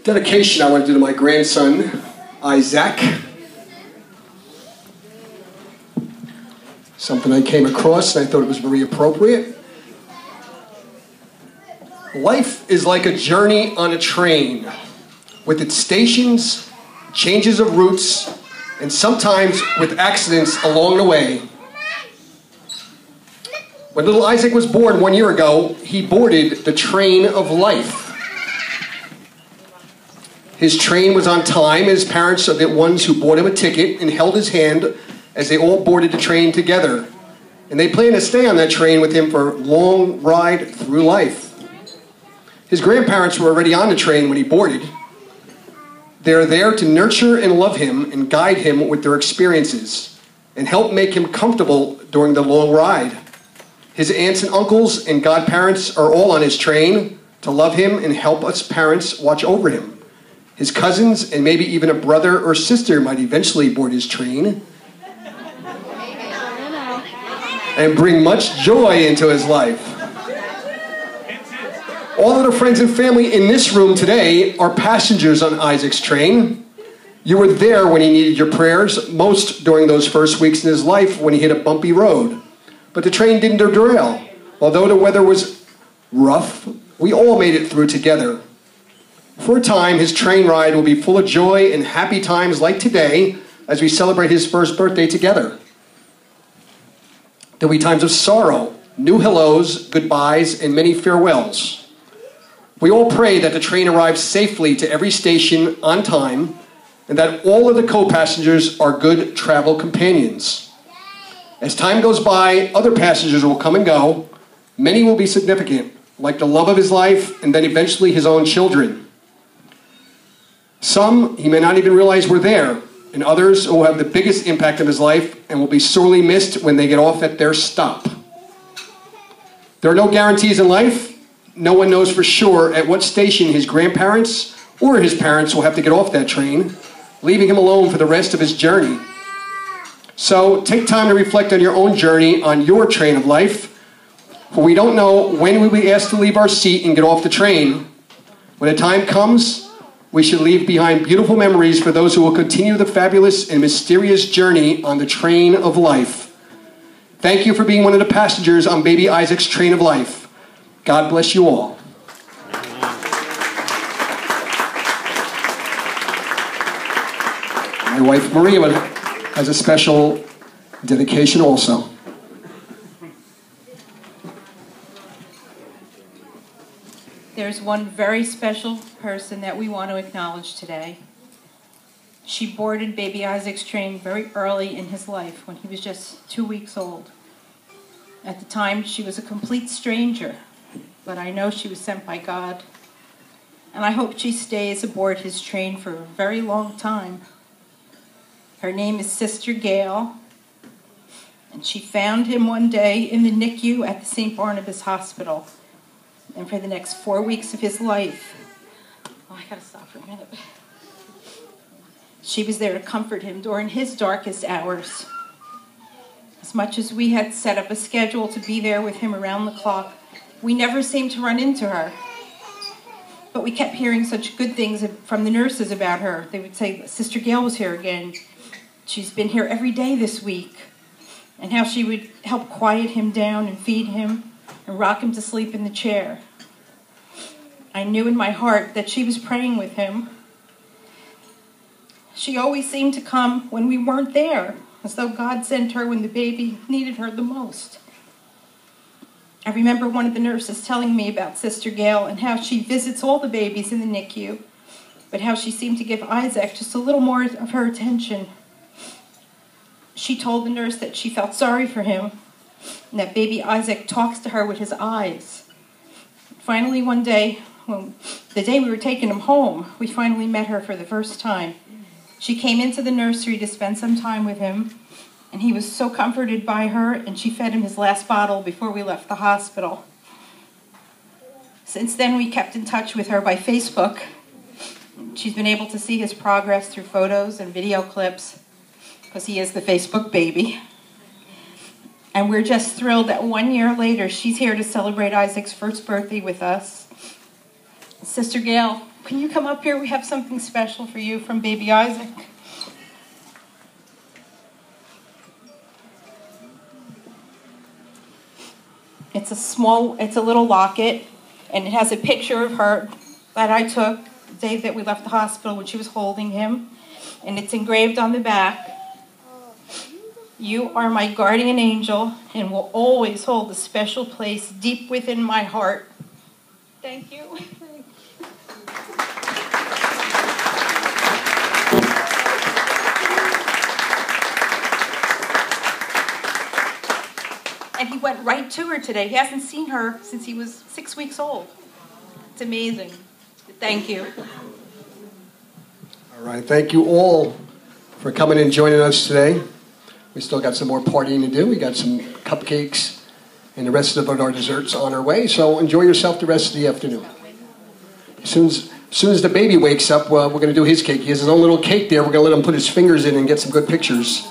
Dedication I want to do to my grandson, Isaac. Something I came across and I thought it was very appropriate. Life is like a journey on a train, with its stations, changes of routes, and sometimes with accidents along the way. When little Isaac was born 1 year ago, he boarded the train of life. His train was on time. His parents are the ones who bought him a ticket and held his hand as they all boarded the train together. And they planned to stay on that train with him for a long ride through life. His grandparents were already on the train when he boarded. They're there to nurture and love him and guide him with their experiences and help make him comfortable during the long ride. His aunts and uncles and godparents are all on his train to love him and help us parents watch over him. His cousins and maybe even a brother or sister might eventually board his train and bring much joy into his life. All of the friends and family in this room today are passengers on Isaac's train. You were there when he needed your prayers, most during those first weeks in his life when he hit a bumpy road. But the train didn't derail. Although the weather was rough, we all made it through together. For a time, his train ride will be full of joy and happy times like today as we celebrate his first birthday together. There'll be times of sorrow, new hellos, goodbyes, and many farewells. We all pray that the train arrives safely to every station on time and that all of the co-passengers are good travel companions. As time goes by, other passengers will come and go. Many will be significant, like the love of his life and then eventually his own children. Some he may not even realize were there, and others will have the biggest impact of his life and will be sorely missed when they get off at their stop. There are no guarantees in life. No one knows for sure at what station his grandparents or his parents will have to get off that train, leaving him alone for the rest of his journey. So take time to reflect on your own journey on your train of life, for we don't know when we'll be asked to leave our seat and get off the train. When the time comes, we should leave behind beautiful memories for those who will continue the fabulous and mysterious journey on the train of life. Thank you for being one of the passengers on baby Isaac's train of life. God bless you all. My wife Maria has a special dedication also. There's one very special person that we want to acknowledge today. She boarded baby Isaac's train very early in his life when he was just 2 weeks old. At the time, she was a complete stranger, but I know she was sent by God. And I hope she stays aboard his train for a very long time. Her name is Sister Gail, and she found him one day in the NICU at the St. Barnabas Hospital. And for the next 4 weeks of his life, I gotta stop for a minute. She was there to comfort him during his darkest hours. As much as we had set up a schedule to be there with him around the clock, we never seemed to run into her. But we kept hearing such good things from the nurses about her. They would say, Sister Gail was here again. She's been here every day this week. And how she would help quiet him down and feed him and rock him to sleep in the chair. I knew in my heart that she was praying with him. She always seemed to come when we weren't there, as though God sent her when the baby needed her the most. I remember one of the nurses telling me about Sister Gail and how she visits all the babies in the NICU, but how she seemed to give Isaac just a little more of her attention. She told the nurse that she felt sorry for him, and that baby Isaac talks to her with his eyes. Finally, one day, the day we were taking him home, we finally met her for the first time. She came into the nursery to spend some time with him, and he was so comforted by her, and she fed him his last bottle before we left the hospital. Since then, we kept in touch with her by Facebook. She's been able to see his progress through photos and video clips, because he is the Facebook baby. And we're just thrilled that 1 year later, she's here to celebrate Isaac's first birthday with us. Sister Gail, Can you come up here? We have something special for you from baby Isaac. It's a little locket, and it has a picture of her that I took the day that we left the hospital when she was holding him. And it's engraved on the back. You are my guardian angel and will always hold a special place deep within my heart. Thank you. And he went right to her today. He hasn't seen her since he was 6 weeks old. It's amazing. Thank you. All right, thank you all for coming and joining us today. We still got some more partying to do. We got some cupcakes and the rest of our desserts on our way, so enjoy yourself the rest of the afternoon. As soon as the baby wakes up, we're going to do his cake. He has his own little cake there. We're going to let him put his fingers in and get some good pictures.